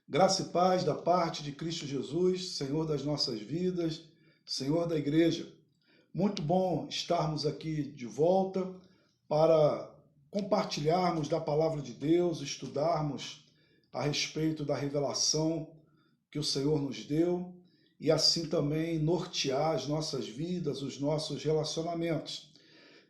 Graça e paz da parte de Cristo Jesus, Senhor das nossas vidas, Senhor da igreja. Muito bom estarmos aqui de volta para compartilharmos da palavra de Deus, estudarmos a respeito da revelação que o Senhor nos deu e assim também nortear as nossas vidas, os nossos relacionamentos.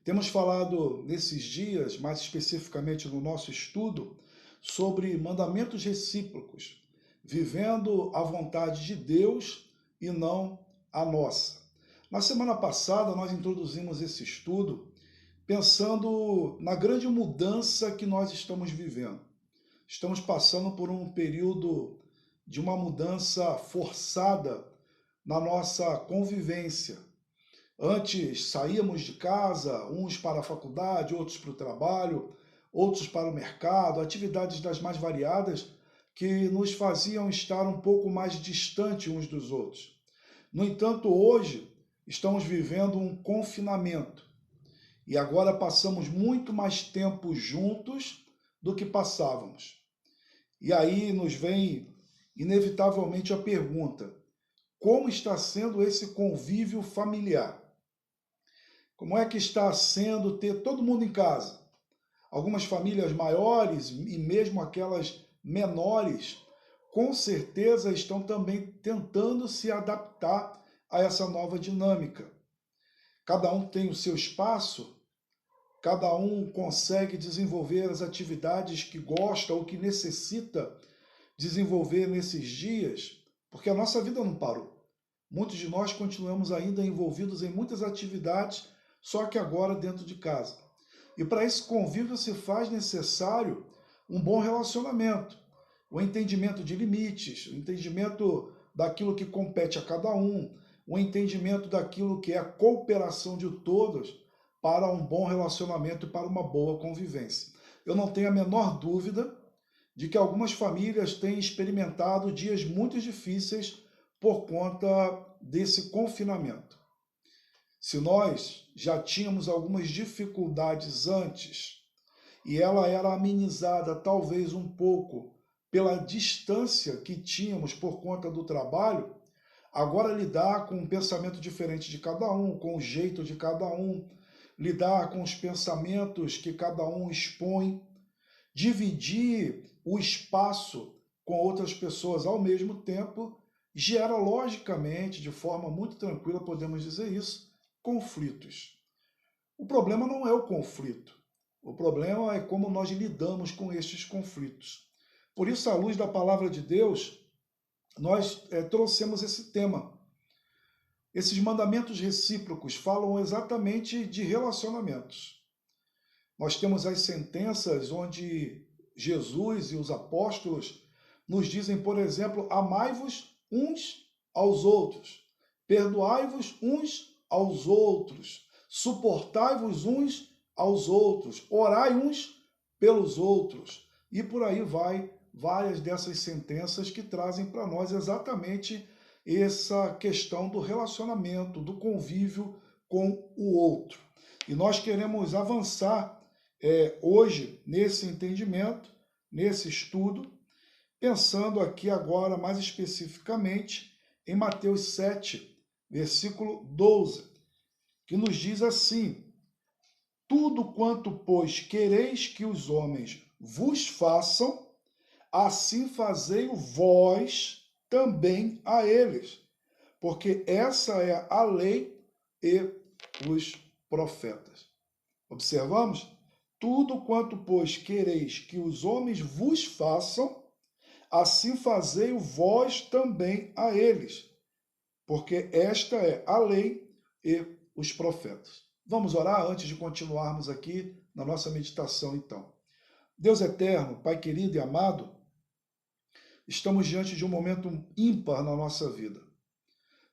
Temos falado nesses dias, mais especificamente no nosso estudo, sobre mandamentos recíprocos, vivendo a vontade de Deus e não a nossa. Na semana passada, nós introduzimos esse estudo pensando na grande mudança que nós estamos vivendo. Estamos passando por um período de uma mudança forçada na nossa convivência. Antes saíamos de casa, uns para a faculdade, outros para o trabalho, outros para o mercado, atividades das mais variadas que nos faziam estar um pouco mais distante uns dos outros. No entanto, hoje estamos vivendo um confinamento e agora passamos muito mais tempo juntos do que passávamos. E aí nos vem inevitavelmente a pergunta: como está sendo esse convívio familiar? Como é que está sendo ter todo mundo em casa? Algumas famílias maiores e mesmo aquelas menores, com certeza estão também tentando se adaptar a essa nova dinâmica. Cada um tem o seu espaço, cada um consegue desenvolver as atividades que gosta ou que necessita desenvolver nesses dias, porque a nossa vida não parou. Muitos de nós continuamos ainda envolvidos em muitas atividades, só que agora dentro de casa. E para esse convívio se faz necessário um bom relacionamento, o entendimento de limites, o entendimento daquilo que compete a cada um, o entendimento daquilo que é a cooperação de todos para um bom relacionamento e para uma boa convivência. Eu não tenho a menor dúvida de que algumas famílias têm experimentado dias muito difíceis por conta desse confinamento. Se nós já tínhamos algumas dificuldades antes e ela era amenizada talvez um pouco pela distância que tínhamos por conta do trabalho, agora lidar com um pensamento diferente de cada um, com o jeito de cada um, lidar com os pensamentos que cada um expõe, dividir o espaço com outras pessoas ao mesmo tempo, gera logicamente, de forma muito tranquila, podemos dizer isso, conflitos. O problema não é o conflito. O problema é como nós lidamos com estes conflitos. Por isso, à luz da palavra de Deus, nós trouxemos esse tema. Esses mandamentos recíprocos falam exatamente de relacionamentos. Nós temos as sentenças onde Jesus e os apóstolos nos dizem, por exemplo, amai-vos uns aos outros, perdoai-vos uns aos outros, suportai-vos uns aos outros, orai uns pelos outros. E por aí vai várias dessas sentenças que trazem para nós exatamente essa questão do relacionamento, do convívio com o outro. E nós queremos avançar hoje nesse entendimento, nesse estudo, pensando aqui agora mais especificamente em Mateus 7, versículo 12, que nos diz assim: tudo quanto, pois, quereis que os homens vos façam, assim fazei-o vós também a eles, porque essa é a lei e os profetas. Observamos? Tudo quanto, pois, quereis que os homens vos façam, assim fazei-o vós também a eles, porque esta é a lei e os profetas. Vamos orar antes de continuarmos aqui na nossa meditação, então. Deus eterno, Pai querido e amado, estamos diante de um momento ímpar na nossa vida.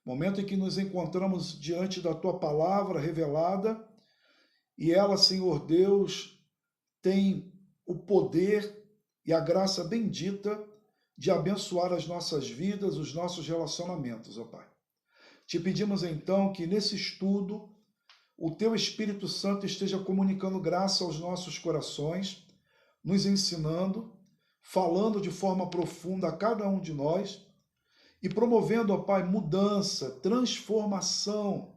Momento em que nos encontramos diante da Tua palavra revelada e ela, Senhor Deus, tem o poder e a graça bendita de abençoar as nossas vidas, os nossos relacionamentos, ó Pai. Te pedimos então que nesse estudo o Teu Espírito Santo esteja comunicando graça aos nossos corações, nos ensinando, falando de forma profunda a cada um de nós e promovendo, ó Pai, mudança, transformação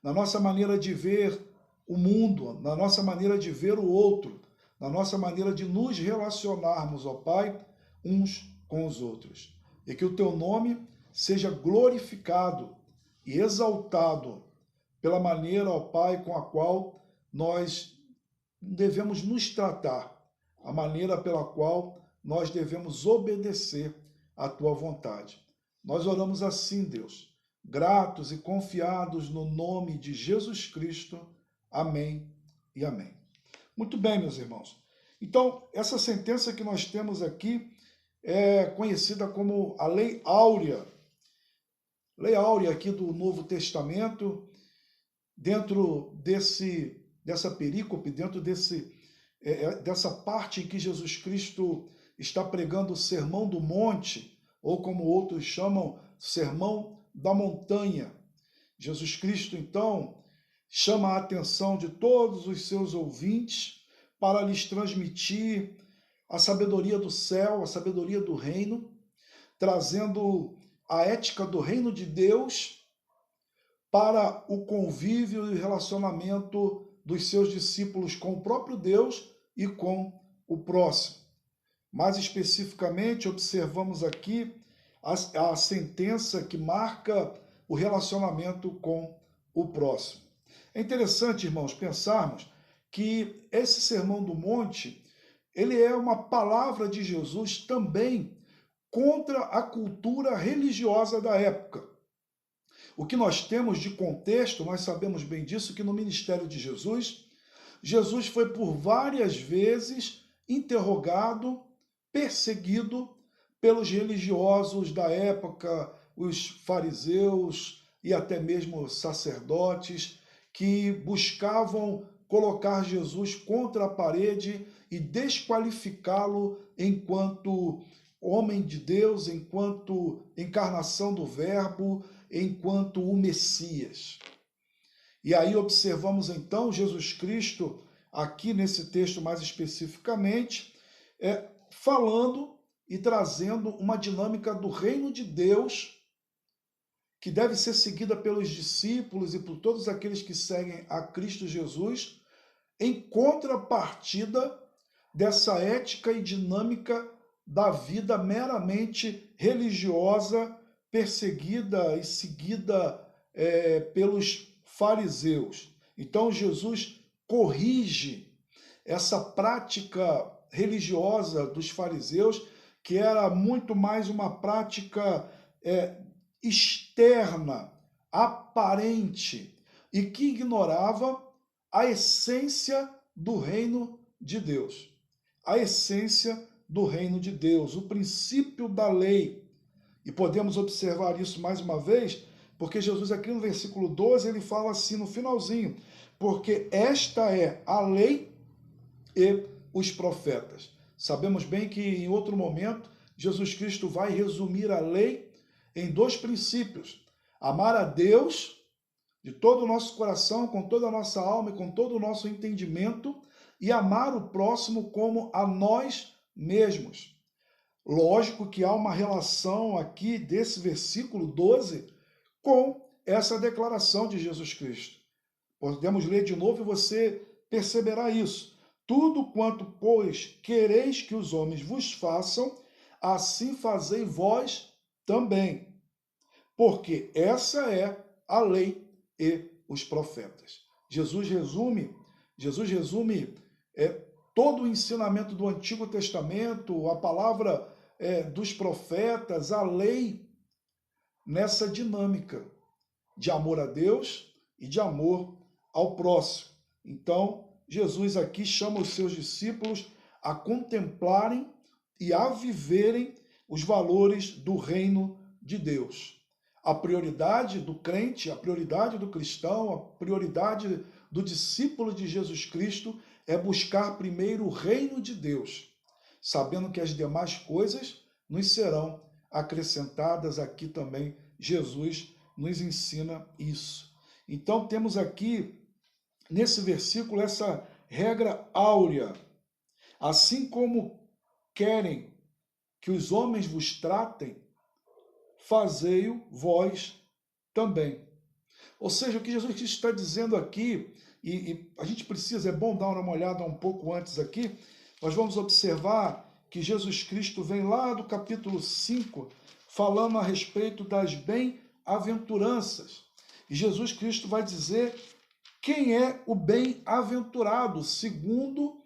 na nossa maneira de ver o mundo, na nossa maneira de ver o outro, na nossa maneira de nos relacionarmos, ó Pai, uns com os outros. E que o teu nome seja glorificado e exaltado pela maneira, ó Pai, com a qual nós devemos nos tratar, a maneira pela qual nós devemos obedecer à tua vontade. Nós oramos assim, Deus, gratos e confiados no nome de Jesus Cristo. Amém e amém. Muito bem, meus irmãos. Então, essa sentença que nós temos aqui é conhecida como a Lei Áurea. Lei Áurea aqui do Novo Testamento, dentro dessa perícope, dentro dessa parte em que Jesus Cristo está pregando o Sermão do Monte, ou como outros chamam, Sermão da Montanha. Jesus Cristo, então, chama a atenção de todos os seus ouvintes para lhes transmitir a sabedoria do céu, a sabedoria do reino, trazendo a ética do reino de Deus para o convívio e relacionamento dos seus discípulos com o próprio Deus e com o próximo. Mais especificamente, observamos aqui a sentença que marca o relacionamento com o próximo. É interessante, irmãos, pensarmos que esse Sermão do Monte, ele é uma palavra de Jesus também contra a cultura religiosa da época. O que nós temos de contexto, nós sabemos bem disso, que no ministério de Jesus, Jesus foi por várias vezes interrogado, perseguido pelos religiosos da época, os fariseus e até mesmo sacerdotes, que buscavam colocar Jesus contra a parede e desqualificá-lo enquanto homem de Deus, enquanto encarnação do Verbo, enquanto o Messias. E aí observamos então Jesus Cristo, aqui nesse texto mais especificamente, falando e trazendo uma dinâmica do reino de Deus que deve ser seguida pelos discípulos e por todos aqueles que seguem a Cristo Jesus, em contrapartida dessa ética e dinâmica da vida meramente religiosa, perseguida e seguida pelos fariseus. Então Jesus corrige essa prática religiosa dos fariseus, que era muito mais uma prática externa, aparente, e que ignorava a essência do reino de Deus. A essência do reino de Deus, o princípio da lei. E podemos observar isso mais uma vez, porque Jesus aqui no versículo 12, ele fala assim no finalzinho, porque esta é a lei e os profetas. Sabemos bem que em outro momento, Jesus Cristo vai resumir a lei em dois princípios: amar a Deus de todo o nosso coração, com toda a nossa alma e com todo o nosso entendimento, e amar o próximo como a nós mesmos. Lógico que há uma relação aqui desse versículo 12 com essa declaração de Jesus Cristo. Podemos ler de novo e você perceberá isso. Tudo quanto, pois, quereis que os homens vos façam, assim fazei vós também. Porque essa é a lei e os profetas. Jesus resume todo o ensinamento do Antigo Testamento, a palavra dos profetas, a lei, nessa dinâmica de amor a Deus e de amor ao próximo. Então, Jesus aqui chama os seus discípulos a contemplarem e a viverem os valores do reino de Deus. A prioridade do crente, a prioridade do cristão, a prioridade do discípulo de Jesus Cristo é buscar primeiro o reino de Deus, sabendo que as demais coisas nos serão acrescentadas. Aqui também Jesus nos ensina isso. Então temos aqui, nesse versículo, essa regra áurea. Assim como querem que os homens vos tratem, fazei-o vós também. Ou seja, o que Jesus Cristo está dizendo aqui, e a gente precisa, é bom dar uma olhada um pouco antes aqui, nós vamos observar que Jesus Cristo vem lá do capítulo 5, falando a respeito das bem-aventuranças. E Jesus Cristo vai dizer quem é o bem-aventurado, segundo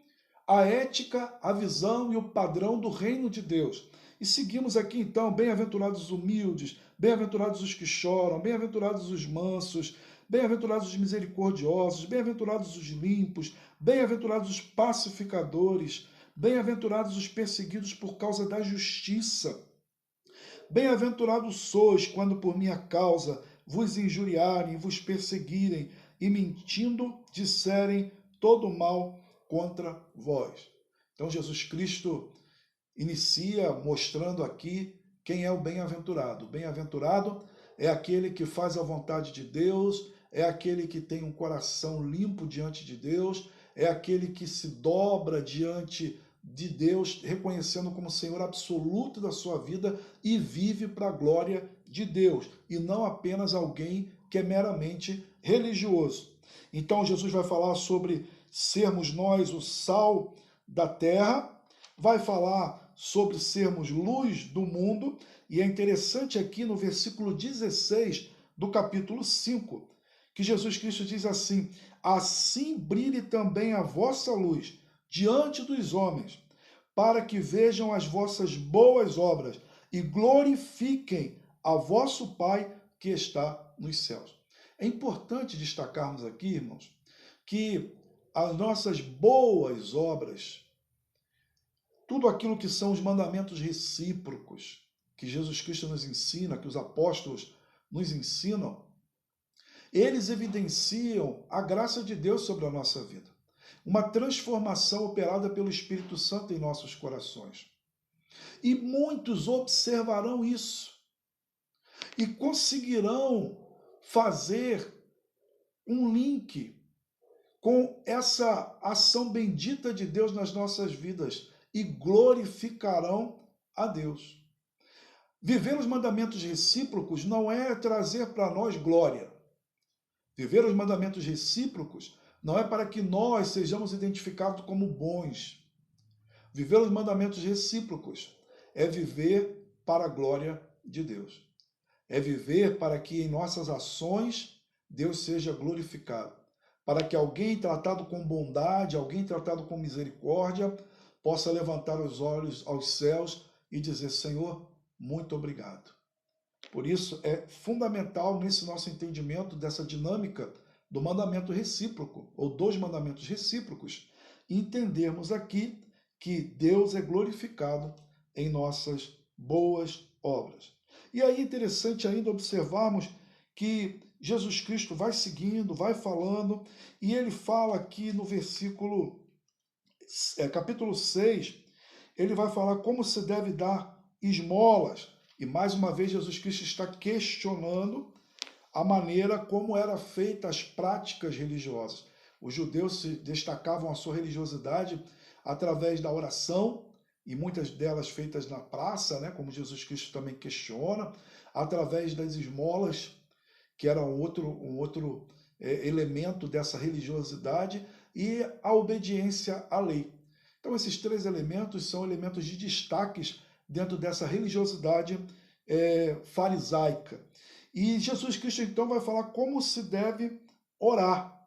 a ética, a visão e o padrão do reino de Deus. E seguimos aqui então, bem-aventurados os humildes, bem-aventurados os que choram, bem-aventurados os mansos, bem-aventurados os misericordiosos, bem-aventurados os limpos, bem-aventurados os pacificadores, bem-aventurados os perseguidos por causa da justiça. Bem-aventurados sois quando por minha causa vos injuriarem, vos perseguirem e mentindo disserem todo mal contra vós. Então Jesus Cristo inicia mostrando aqui quem é o bem-aventurado. O bem-aventurado é aquele que faz a vontade de Deus, é aquele que tem um coração limpo diante de Deus, é aquele que se dobra diante de Deus, reconhecendo como Senhor absoluto da sua vida e vive para a glória de Deus, e não apenas alguém que é meramente religioso. Então Jesus vai falar sobre sermos nós o sal da terra, vai falar sobre sermos luz do mundo, e é interessante aqui no versículo 16 do capítulo 5, que Jesus Cristo diz assim: assim brilhe também a vossa luz diante dos homens, para que vejam as vossas boas obras e glorifiquem a vosso Pai que está nos céus. É importante destacarmos aqui, irmãos, que as nossas boas obras, tudo aquilo que são os mandamentos recíprocos que Jesus Cristo nos ensina, que os apóstolos nos ensinam, eles evidenciam a graça de Deus sobre a nossa vida. Uma transformação operada pelo Espírito Santo em nossos corações. E muitos observarão isso e conseguirão fazer um link com essa ação bendita de Deus nas nossas vidas e glorificarão a Deus. Viver os mandamentos recíprocos não é trazer para nós glória. Viver os mandamentos recíprocos não é para que nós sejamos identificados como bons. Viver os mandamentos recíprocos é viver para a glória de Deus. É viver para que em nossas ações Deus seja glorificado. Para que alguém tratado com bondade, alguém tratado com misericórdia, possa levantar os olhos aos céus e dizer: Senhor, muito obrigado. Por isso é fundamental nesse nosso entendimento dessa dinâmica do mandamento recíproco, ou dos mandamentos recíprocos, entendermos aqui que Deus é glorificado em nossas boas obras. E aí é interessante ainda observarmos que Jesus Cristo vai seguindo, vai falando, e ele fala aqui no capítulo 6, ele vai falar como se deve dar esmolas. E mais uma vez Jesus Cristo está questionando a maneira como eram feitas as práticas religiosas. Os judeus se destacavam a sua religiosidade através da oração, e muitas delas feitas na praça, né, como Jesus Cristo também questiona, através das esmolas, que era um outro elemento dessa religiosidade, e a obediência à lei. Então esses três elementos são elementos de destaques dentro dessa religiosidade farisaica. E Jesus Cristo então vai falar como se deve orar.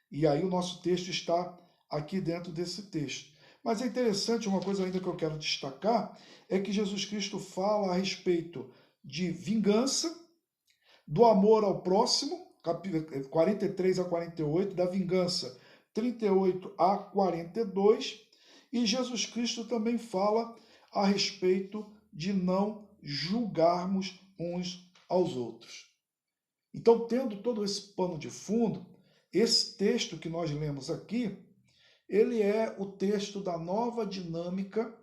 E aí o nosso texto está aqui dentro desse texto. Mas é interessante, uma coisa ainda que eu quero destacar, é que Jesus Cristo fala a respeito de vingança, do amor ao próximo, 43 a 48, da vingança, 38 a 42, e Jesus Cristo também fala a respeito de não julgarmos uns aos outros. Então, tendo todo esse pano de fundo, esse texto que nós lemos aqui, ele é o texto da nova dinâmica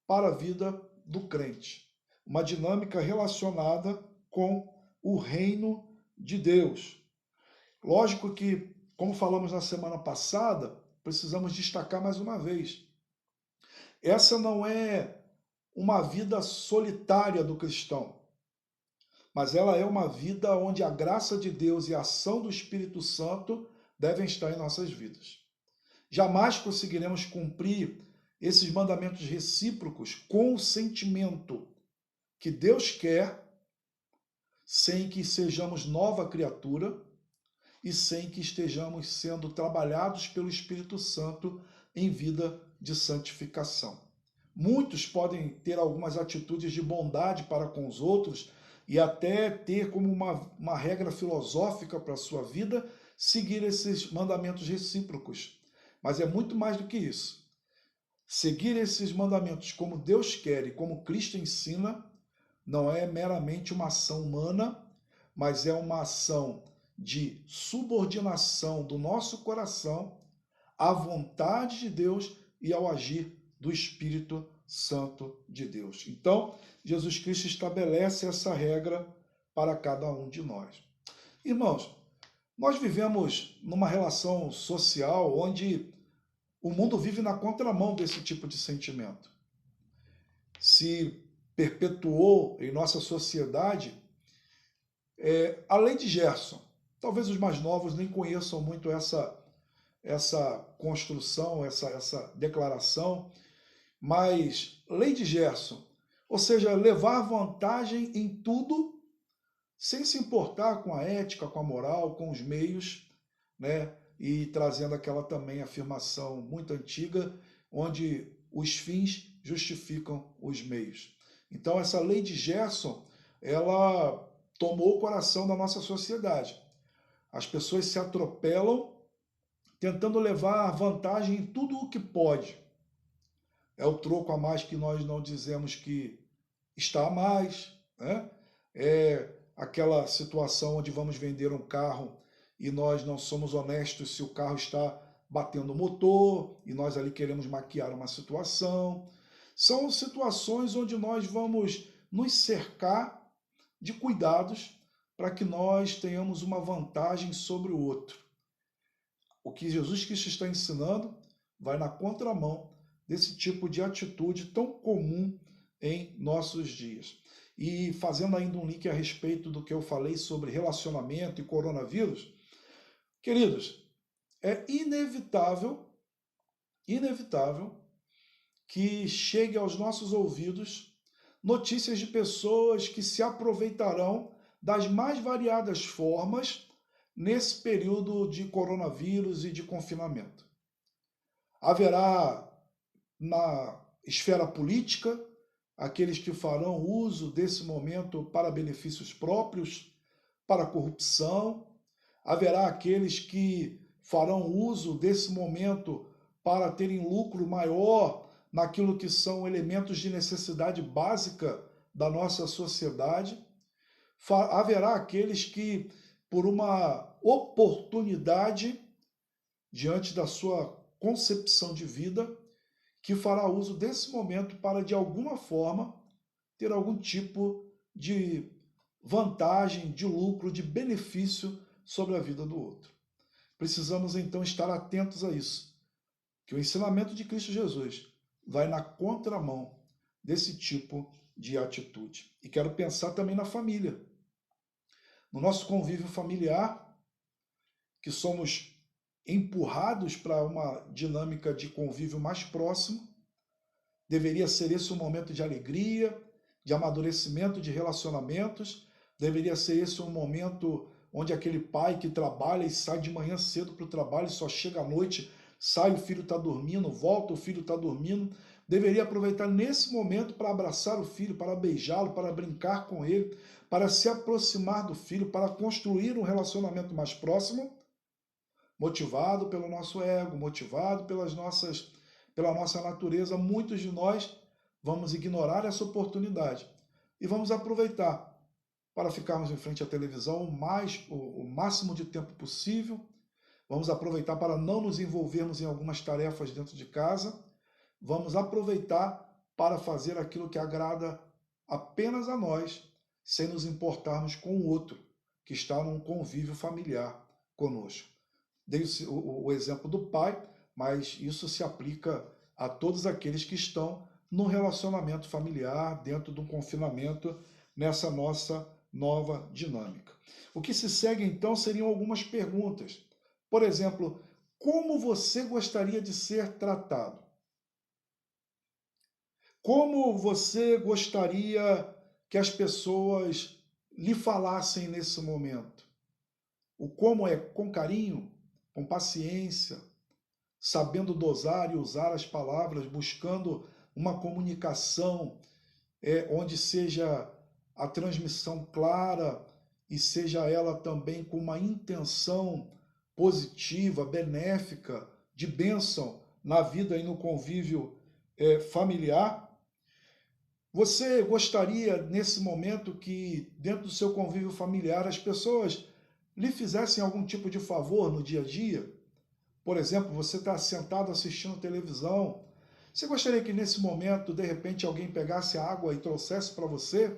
para a vida do crente. Uma dinâmica relacionada com o reino de Deus. Lógico que, como falamos na semana passada, precisamos destacar mais uma vez. Essa não é uma vida solitária do cristão, mas ela é uma vida onde a graça de Deus e a ação do Espírito Santo devem estar em nossas vidas. Jamais conseguiremos cumprir esses mandamentos recíprocos com o sentimento que Deus quer, sem que sejamos nova criatura e sem que estejamos sendo trabalhados pelo Espírito Santo em vida de santificação. Muitos podem ter algumas atitudes de bondade para com os outros e até ter como uma regra filosófica para a sua vida seguir esses mandamentos recíprocos. Mas é muito mais do que isso. Seguir esses mandamentos como Deus quer e como Cristo ensina não é meramente uma ação humana, mas é uma ação de subordinação do nosso coração à vontade de Deus e ao agir do Espírito Santo de Deus. Então, Jesus Cristo estabelece essa regra para cada um de nós. Irmãos, nós vivemos numa relação social onde o mundo vive na contramão desse tipo de sentimento. Se perpetuou em nossa sociedade a lei de Gerson. Talvez os mais novos nem conheçam muito essa construção, essa declaração, mas lei de Gerson, ou seja, levar vantagem em tudo, sem se importar com a ética, com a moral, com os meios, né? E trazendo aquela também afirmação muito antiga, onde os fins justificam os meios. Então, essa lei de Gerson, ela tomou o coração da nossa sociedade. As pessoas se atropelam tentando levar vantagem em tudo o que pode. É o troco a mais que nós não dizemos que está a mais, né? É aquela situação onde vamos vender um carro e nós não somos honestos se o carro está batendo o motor e nós ali queremos maquiar uma situação. São situações onde nós vamos nos cercar de cuidados para que nós tenhamos uma vantagem sobre o outro. O que Jesus Cristo está ensinando vai na contramão desse tipo de atitude tão comum em nossos dias. E fazendo ainda um link a respeito do que eu falei sobre relacionamento e coronavírus, queridos, é inevitável que chegue aos nossos ouvidos notícias de pessoas que se aproveitarão das mais variadas formas nesse período de coronavírus e de confinamento. Haverá na esfera política aqueles que farão uso desse momento para benefícios próprios, para corrupção. Haverá aqueles que farão uso desse momento para terem lucro maior naquilo que são elementos de necessidade básica da nossa sociedade. Haverá aqueles que, por uma oportunidade, diante da sua concepção de vida, que fará uso desse momento para, de alguma forma, ter algum tipo de vantagem, de lucro, de benefício sobre a vida do outro. Precisamos, então, estar atentos a isso, que o ensinamento de Cristo Jesus vai na contramão desse tipo de atitude. E quero pensar também na família. No nosso convívio familiar, que somos empurrados para uma dinâmica de convívio mais próximo, deveria ser esse um momento de alegria, de amadurecimento de relacionamentos, deveria ser esse um momento onde aquele pai que trabalha e sai de manhã cedo para o trabalho e só chega à noite, sai, o filho está dormindo, volta, o filho está dormindo, deveria aproveitar nesse momento para abraçar o filho, para beijá-lo, para brincar com ele, para se aproximar do filho, para construir um relacionamento mais próximo, motivado pelo nosso ego, motivado pela nossa natureza. Muitos de nós vamos ignorar essa oportunidade e vamos aproveitar para ficarmos em frente à televisão o máximo de tempo possível. Vamos aproveitar para não nos envolvermos em algumas tarefas dentro de casa. Vamos aproveitar para fazer aquilo que agrada apenas a nós, sem nos importarmos com o outro, que está num convívio familiar conosco. Dei o exemplo do pai, mas isso se aplica a todos aqueles que estão no relacionamento familiar, dentro do confinamento, nessa nossa nova dinâmica. O que se segue, então, seriam algumas perguntas. Por exemplo, como você gostaria de ser tratado? Como você gostaria que as pessoas lhe falassem nesse momento? O como é com carinho, com paciência, sabendo dosar e usar as palavras, buscando uma comunicação onde seja a transmissão clara e seja ela também com uma intenção positiva, benéfica, de bênção na vida e no convívio familiar. Você gostaria, nesse momento, que dentro do seu convívio familiar as pessoas lhe fizessem algum tipo de favor no dia a dia? Por exemplo, você está sentado assistindo televisão. Você gostaria que nesse momento, de repente, alguém pegasse a água e trouxesse para você?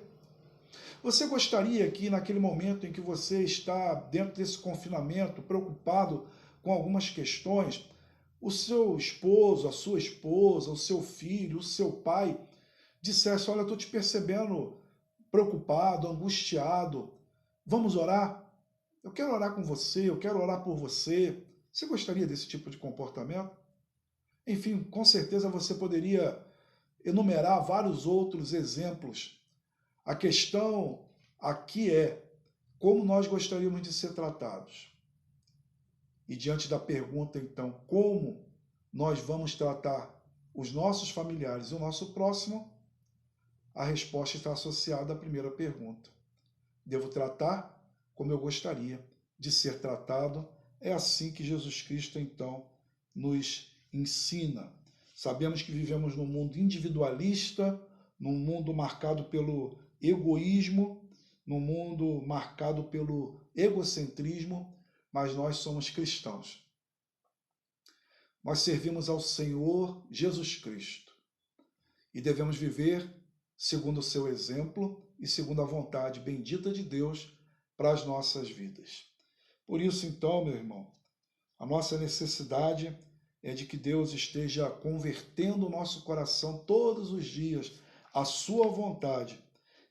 Você gostaria que naquele momento em que você está dentro desse confinamento, preocupado com algumas questões, o seu esposo, a sua esposa, o seu filho, o seu pai dissesse: olha, eu estou te percebendo preocupado, angustiado, vamos orar? Eu quero orar com você, eu quero orar por você. Você gostaria desse tipo de comportamento? Enfim, com certeza você poderia enumerar vários outros exemplos. A questão aqui é como nós gostaríamos de ser tratados. E diante da pergunta, então, como nós vamos tratar os nossos familiares e o nosso próximo, a resposta está associada à primeira pergunta. Devo tratar como eu gostaria de ser tratado? É assim que Jesus Cristo, então, nos ensina. Sabemos que vivemos num mundo individualista, num mundo marcado pelo egoísmo, num mundo marcado pelo egocentrismo, mas nós somos cristãos. Nós servimos ao Senhor Jesus Cristo e devemos viver segundo o seu exemplo e segundo a vontade bendita de Deus para as nossas vidas. Por isso, então, meu irmão, a nossa necessidade é de que Deus esteja convertendo o nosso coração todos os dias à sua vontade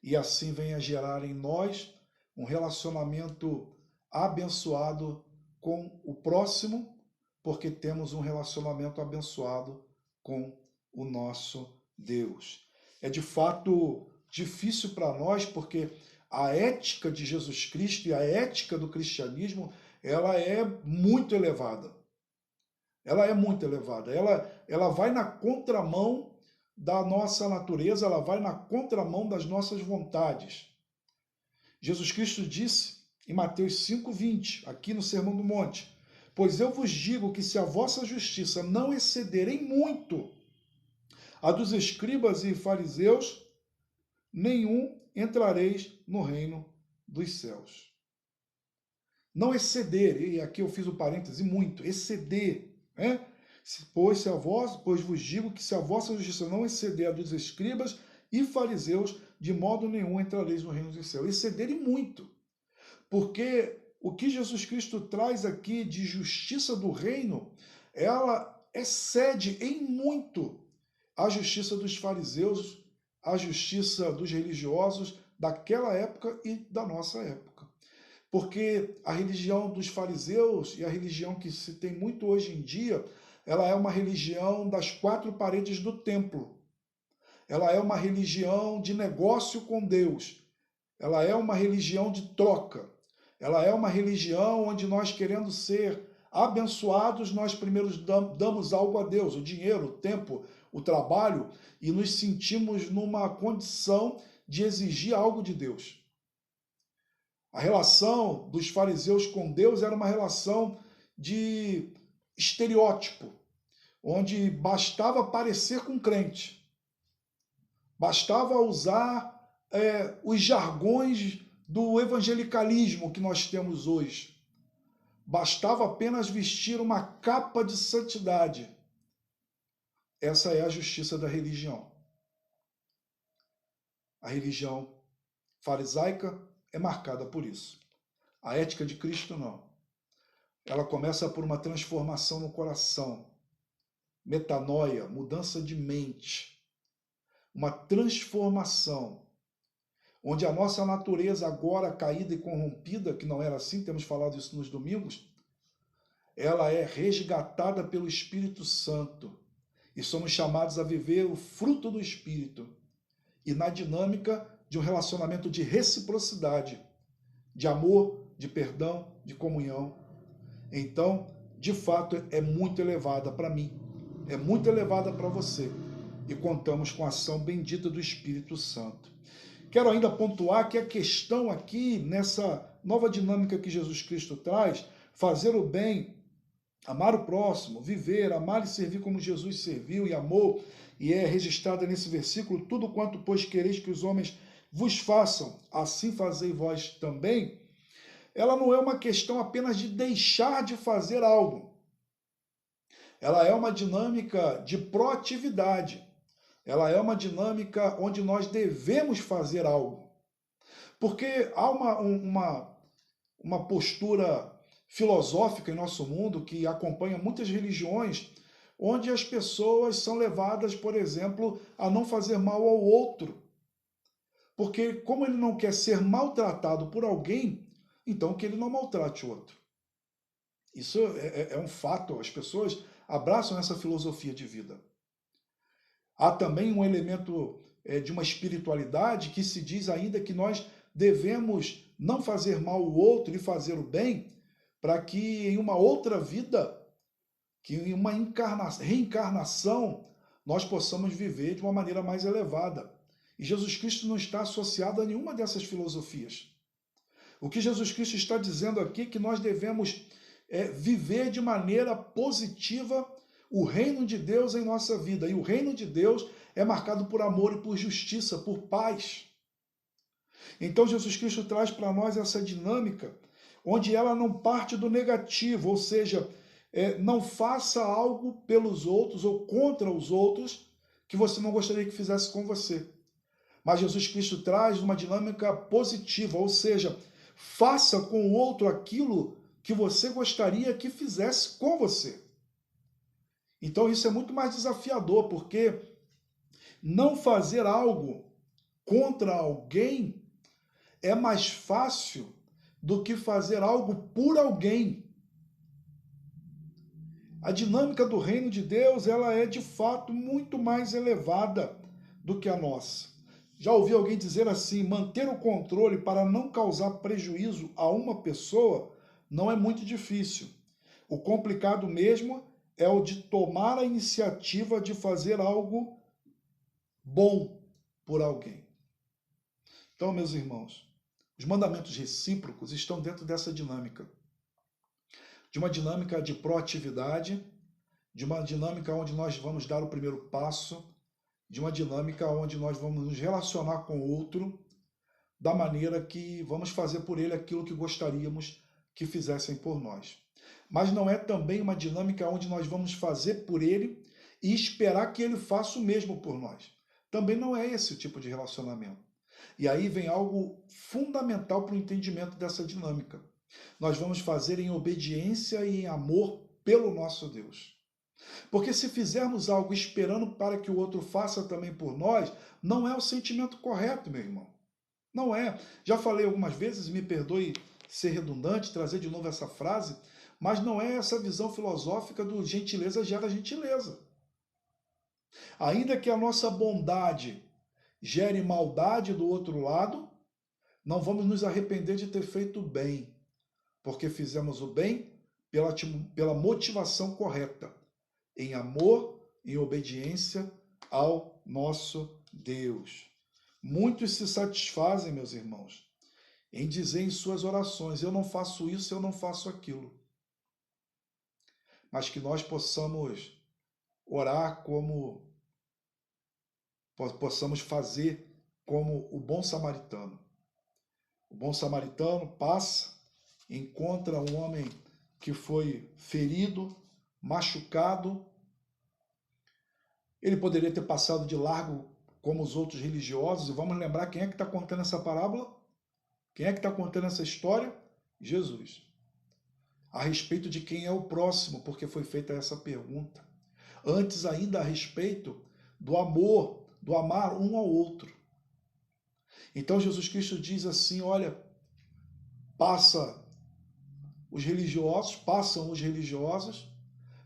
e assim venha gerar em nós um relacionamento abençoado com o próximo, porque temos um relacionamento abençoado com o nosso Deus. É de fato difícil para nós, porque a ética de Jesus Cristo e a ética do cristianismo, ela é muito elevada. Ela é muito elevada. Ela vai na contramão da nossa natureza, ela vai na contramão das nossas vontades. Jesus Cristo disse em Mateus 5,20, aqui no Sermão do Monte: pois eu vos digo que se a vossa justiça não exceder em muito a dos escribas e fariseus, nenhum entrareis no reino dos céus. Não exceder, e aqui eu fiz o parêntese, muito, exceder, né? Pois vos digo que se a vossa justiça não exceder a dos escribas e fariseus, de modo nenhum entrareis no reino dos céus. Exceder e muito. Porque o que Jesus Cristo traz aqui de justiça do reino, ela excede em muito a justiça dos fariseus, a justiça dos religiosos daquela época e da nossa época. Porque a religião dos fariseus e a religião que se tem muito hoje em dia, ela é uma religião das quatro paredes do templo. Ela é uma religião de negócio com Deus. Ela é uma religião de troca. Ela é uma religião onde nós, querendo ser abençoados, nós primeiro damos algo a Deus, o dinheiro, o tempo, o trabalho, e nos sentimos numa condição de exigir algo de Deus. A relação dos fariseus com Deus era uma relação de estereótipo, onde bastava parecer com crente, bastava usar os jargões do evangelicalismo que nós temos hoje. Bastava apenas vestir uma capa de santidade. Essa é a justiça da religião. A religião farisaica é marcada por isso. A ética de Cristo não. Ela começa por uma transformação no coração, metanoia, mudança de mente. uma transformação, onde a nossa natureza agora caída e corrompida, que não era assim, temos falado isso nos domingos, ela é resgatada pelo Espírito Santo e somos chamados a viver o fruto do Espírito e na dinâmica de um relacionamento de reciprocidade, de amor, de perdão, de comunhão. Então, de fato, é muito elevada para mim, é muito elevada para você e contamos com a ação bendita do Espírito Santo. Quero ainda pontuar que a questão aqui, nessa nova dinâmica que Jesus Cristo traz, fazer o bem, amar o próximo, viver, amar e servir como Jesus serviu e amou, e é registrada nesse versículo, tudo quanto, pois, quereis que os homens vos façam, assim fazei vós também, ela não é uma questão apenas de deixar de fazer algo. Ela é uma dinâmica de proatividade. Ela é uma dinâmica onde nós devemos fazer algo. Porque há uma postura filosófica em nosso mundo que acompanha muitas religiões, onde as pessoas são levadas, por exemplo, a não fazer mal ao outro. Porque como ele não quer ser maltratado por alguém, então que ele não maltrate o outro. Isso é um fato, as pessoas abraçam essa filosofia de vida. Há também um elemento de uma espiritualidade que se diz ainda que nós devemos não fazer mal ao outro e fazer o bem, para que em uma outra vida, que em uma reencarnação, nós possamos viver de uma maneira mais elevada. E Jesus Cristo não está associado a nenhuma dessas filosofias. O que Jesus Cristo está dizendo aqui é que nós devemos viver de maneira positiva o reino de Deus em nossa vida. E o reino de Deus é marcado por amor e por justiça, por paz. Então Jesus Cristo traz para nós essa dinâmica, onde ela não parte do negativo, ou seja, não faça algo pelos outros ou contra os outros que você não gostaria que fizesse com você. Mas Jesus Cristo traz uma dinâmica positiva, ou seja, faça com o outro aquilo que você gostaria que fizesse com você. Então isso é muito mais desafiador, porque não fazer algo contra alguém é mais fácil do que fazer algo por alguém. A dinâmica do reino de Deus, ela é de fato muito mais elevada do que a nossa. Já ouvi alguém dizer assim, manter o controle para não causar prejuízo a uma pessoa não é muito difícil. O complicado mesmo é o de tomar a iniciativa de fazer algo bom por alguém. Então, meus irmãos, os mandamentos recíprocos estão dentro dessa dinâmica. De uma dinâmica de proatividade, de uma dinâmica onde nós vamos dar o primeiro passo, de uma dinâmica onde nós vamos nos relacionar com o outro da maneira que vamos fazer por ele aquilo que gostaríamos que fizessem por nós. Mas não é também uma dinâmica onde nós vamos fazer por ele e esperar que ele faça o mesmo por nós. Também não é esse o tipo de relacionamento. E aí vem algo fundamental para o entendimento dessa dinâmica. Nós vamos fazer em obediência e em amor pelo nosso Deus. Porque se fizermos algo esperando para que o outro faça também por nós, não é o sentimento correto, meu irmão. Não é. Já falei algumas vezes, me perdoe ser redundante, trazer de novo essa frase, mas não é essa visão filosófica do gentileza gera gentileza. Ainda que a nossa bondade gere maldade do outro lado, não vamos nos arrepender de ter feito o bem, porque fizemos o bem pela motivação correta, em amor, em obediência ao nosso Deus. Muitos se satisfazem, meus irmãos, em dizer em suas orações, eu não faço isso, eu não faço aquilo. Mas que nós possamos orar como, possamos fazer como o bom samaritano. O bom samaritano passa, encontra um homem que foi ferido, machucado. Ele poderia ter passado de largo como os outros religiosos, e vamos lembrar quem é que está contando essa parábola? Quem é que está contando essa história? Jesus. A respeito de quem é o próximo, porque foi feita essa pergunta. Antes ainda a respeito do amor do amar um ao outro. Então Jesus Cristo diz assim, olha, passam os religiosos,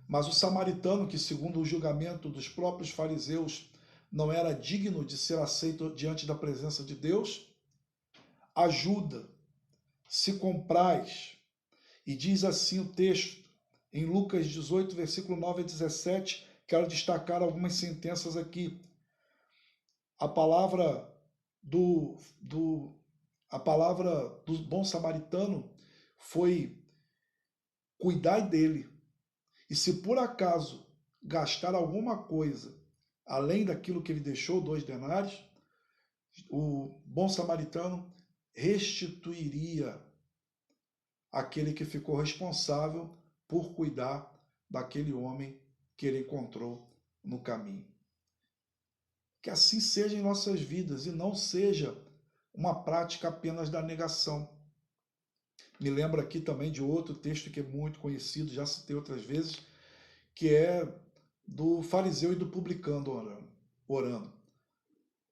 mas o samaritano, que segundo o julgamento dos próprios fariseus não era digno de ser aceito diante da presença de Deus, ajuda, se compraz. E diz assim o texto, em Lucas 18, versículo 9 a 17, quero destacar algumas sentenças aqui. A palavra do bom samaritano foi cuidar dele. E se por acaso gastar alguma coisa além daquilo que ele deixou, 2 denários, o bom samaritano restituiria aquele que ficou responsável por cuidar daquele homem que ele encontrou no caminho. Que assim seja em nossas vidas e não seja uma prática apenas da negação. Me lembro aqui também de outro texto que é muito conhecido, já citei outras vezes, que é do fariseu e do publicano orando.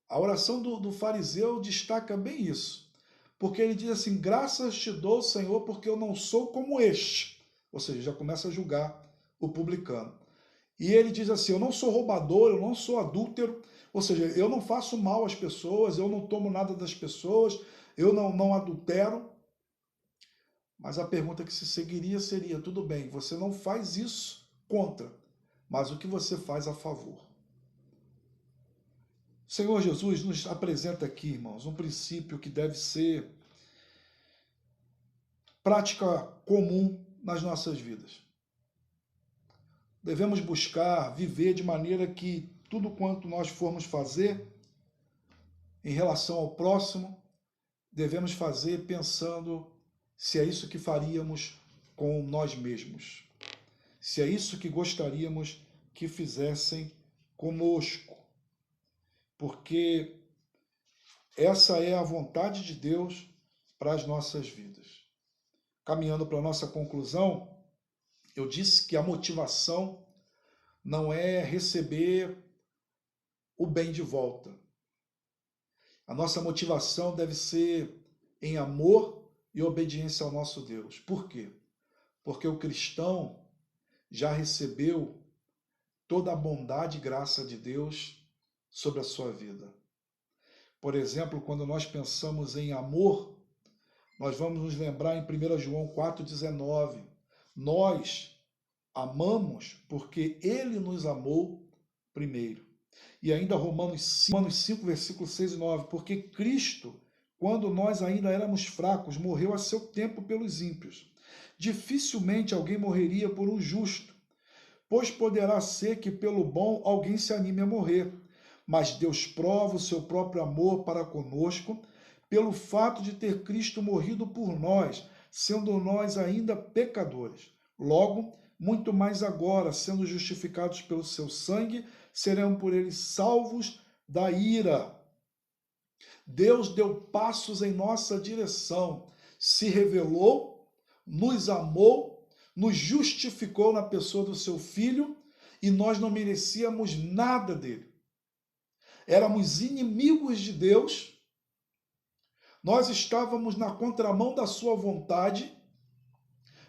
A oração do fariseu destaca bem isso, porque ele diz assim, graças te dou, Senhor, porque eu não sou como este. Ou seja, já começa a julgar o publicano. E ele diz assim, eu não sou roubador, eu não sou adúltero, ou seja, eu não faço mal às pessoas, eu não tomo nada das pessoas, eu não adultero. Mas a pergunta que se seguiria seria, tudo bem, você não faz isso contra, mas o que você faz a favor? O Senhor Jesus nos apresenta aqui, irmãos, um princípio que deve ser prática comum nas nossas vidas. Devemos buscar viver de maneira que tudo quanto nós formos fazer em relação ao próximo, devemos fazer pensando se é isso que faríamos com nós mesmos, se é isso que gostaríamos que fizessem conosco, porque essa é a vontade de Deus para as nossas vidas. Caminhando para a nossa conclusão, eu disse que a motivação não é receber o bem de volta. A nossa motivação deve ser em amor e obediência ao nosso Deus. Por quê? Porque o cristão já recebeu toda a bondade e graça de Deus sobre a sua vida. Por exemplo, quando nós pensamos em amor, nós vamos nos lembrar em 1 João 4,19. Nós amamos porque ele nos amou primeiro. E ainda Romanos 5, versículos 6 e 9. Porque Cristo, quando nós ainda éramos fracos, morreu a seu tempo pelos ímpios. Dificilmente alguém morreria por um justo, pois poderá ser que pelo bom alguém se anime a morrer. Mas Deus prova o seu próprio amor para conosco, pelo fato de ter Cristo morrido por nós, sendo nós ainda pecadores. Logo, muito mais agora, sendo justificados pelo seu sangue, serão por ele salvos da ira. Deus deu passos em nossa direção, se revelou, nos amou, nos justificou na pessoa do seu Filho, e nós não merecíamos nada dele. Éramos inimigos de Deus, nós estávamos na contramão da sua vontade,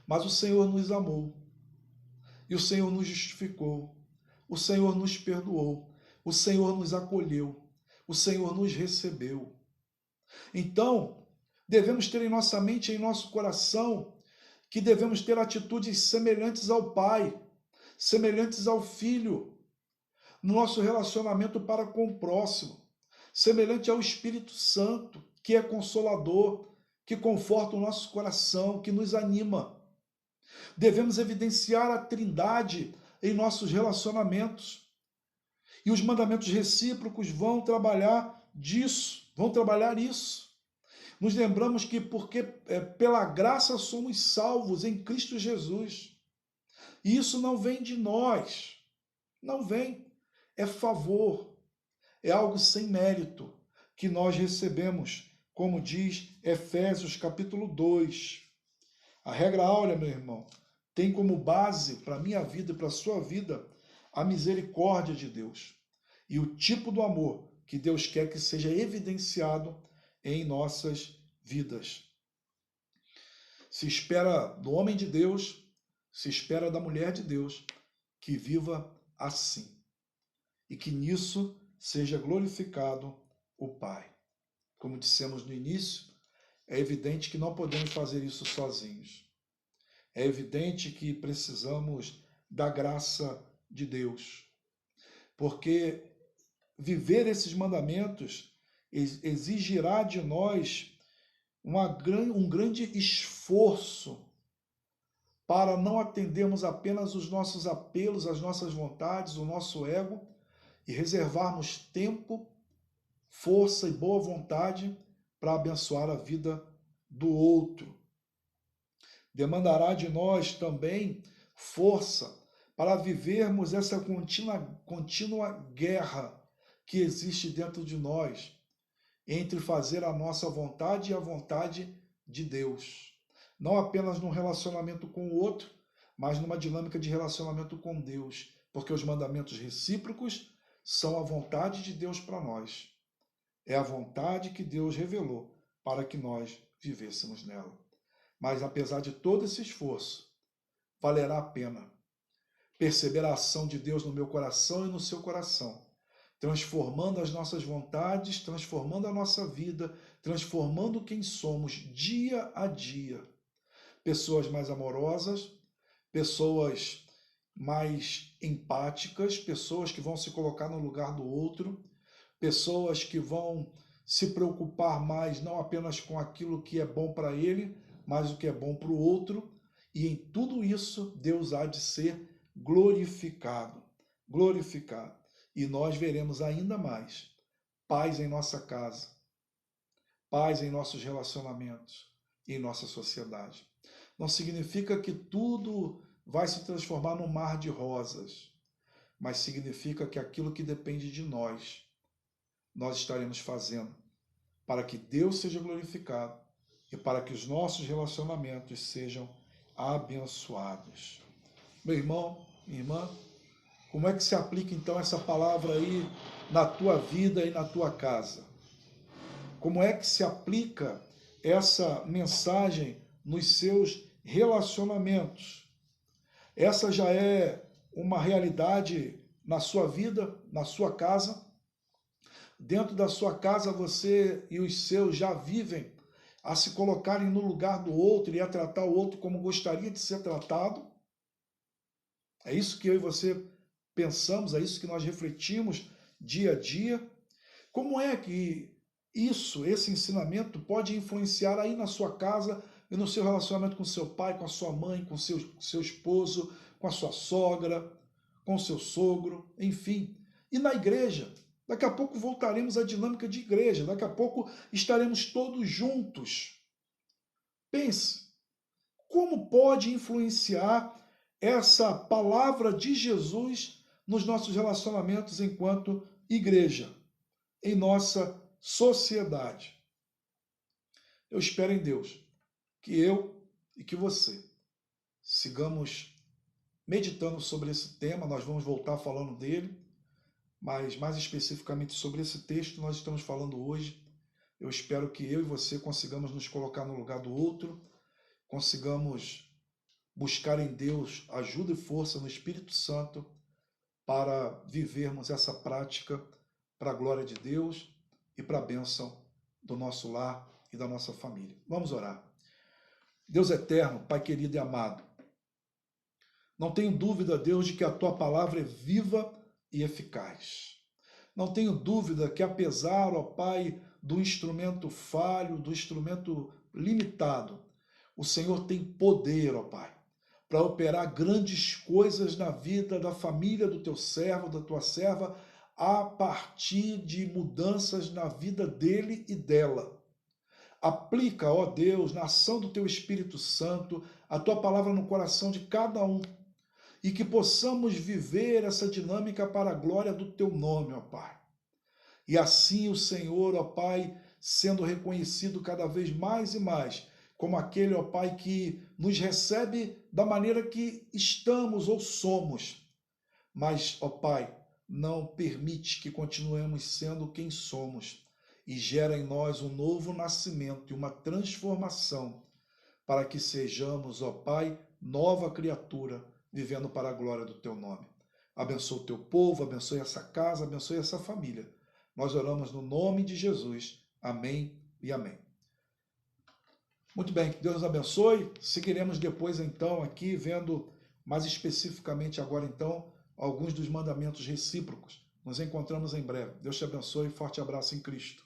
mas o Senhor nos amou, e o Senhor nos justificou, o Senhor nos perdoou, o Senhor nos acolheu, o Senhor nos recebeu. Então, devemos ter em nossa mente, em nosso coração, que devemos ter atitudes semelhantes ao Pai, semelhantes ao Filho, no nosso relacionamento para com o próximo, semelhante ao Espírito Santo, que é consolador, que conforta o nosso coração, que nos anima. Devemos evidenciar a Trindade em nossos relacionamentos. E os mandamentos recíprocos vão trabalhar disso, vão trabalhar isso. Nos lembramos que porque pela graça somos salvos em Cristo Jesus. E isso não vem de nós, não vem, é favor, é algo sem mérito que nós recebemos, como diz Efésios capítulo 2. A regra áurea, meu irmão, tem como base para a minha vida e para a sua vida a misericórdia de Deus. E o tipo do amor que Deus quer que seja evidenciado em nossas vidas. Se espera do homem de Deus, se espera da mulher de Deus, que viva assim. E que nisso seja glorificado o Pai. Como dissemos no início, é evidente que não podemos fazer isso sozinhos. É evidente que precisamos da graça de Deus. Porque viver esses mandamentos exigirá de nós um grande esforço para não atendermos apenas os nossos apelos, as nossas vontades, o nosso ego e reservarmos tempo, força e boa vontade para abençoar a vida do outro. Demandará de nós também força para vivermos essa contínua guerra que existe dentro de nós entre fazer a nossa vontade e a vontade de Deus. Não apenas num relacionamento com o outro, mas numa dinâmica de relacionamento com Deus, porque os mandamentos recíprocos são a vontade de Deus para nós. É a vontade que Deus revelou para que nós vivêssemos nela. Mas apesar de todo esse esforço, valerá a pena perceber a ação de Deus no meu coração e no seu coração, transformando as nossas vontades, transformando a nossa vida, transformando quem somos dia a dia. Pessoas mais amorosas, pessoas mais empáticas, pessoas que vão se colocar no lugar do outro, pessoas que vão se preocupar mais não apenas com aquilo que é bom para ele, mas o que é bom para o outro. E em tudo isso, Deus há de ser glorificado. Glorificado. E nós veremos ainda mais paz em nossa casa, paz em nossos relacionamentos e em nossa sociedade. Não significa que tudo vai se transformar num mar de rosas, mas significa que aquilo que depende de nós estaremos fazendo para que Deus seja glorificado e para que os nossos relacionamentos sejam abençoados. Meu irmão, minha irmã, como é que se aplica então essa palavra aí na tua vida e na tua casa? Como é que se aplica essa mensagem nos seus relacionamentos? Essa já é uma realidade na sua vida, na sua casa? Dentro da sua casa você e os seus já vivem a se colocarem no lugar do outro e a tratar o outro como gostaria de ser tratado? É isso que eu e você pensamos, é isso que nós refletimos dia a dia. Como é que esse ensinamento pode influenciar aí na sua casa e no seu relacionamento com seu pai, com a sua mãe, com seu esposo, com a sua sogra, com o seu sogro, enfim. E na igreja? Daqui a pouco voltaremos à dinâmica de igreja, daqui a pouco estaremos todos juntos. Pense, como pode influenciar essa palavra de Jesus nos nossos relacionamentos enquanto igreja, em nossa sociedade? Eu espero em Deus que eu e que você sigamos meditando sobre esse tema. Nós vamos voltar falando dele, mas mais especificamente sobre esse texto nós estamos falando hoje. Eu espero que eu e você consigamos nos colocar no lugar do outro, consigamos buscar em Deus ajuda e força no Espírito Santo para vivermos essa prática para a glória de Deus e para a bênção do nosso lar e da nossa família. Vamos orar. Deus eterno, Pai querido e amado, não tenho dúvida, Deus, de que a Tua palavra é viva e eficaz. Não tenho dúvida que, apesar, ó Pai, do instrumento falho, do instrumento limitado, o Senhor tem poder, ó Pai, para operar grandes coisas na vida da família do Teu servo, da Tua serva, a partir de mudanças na vida dele e dela. Aplica, ó Deus, na ação do Teu Espírito Santo, a Tua palavra no coração de cada um, e que possamos viver essa dinâmica para a glória do Teu nome, ó Pai. E assim o Senhor, ó Pai, sendo reconhecido cada vez mais e mais como aquele, ó Pai, que nos recebe da maneira que estamos ou somos. Mas, ó Pai, não permite que continuemos sendo quem somos e gera em nós um novo nascimento e uma transformação para que sejamos, ó Pai, nova criatura, vivendo para a glória do Teu nome. Abençoa o Teu povo, abençoe essa casa, abençoe essa família. Nós oramos no nome de Jesus. Amém e amém. Muito bem, que Deus nos abençoe. Seguiremos depois, então, aqui, vendo mais especificamente agora, então, alguns dos mandamentos recíprocos. Nos encontramos em breve. Deus te abençoe. Forte abraço em Cristo.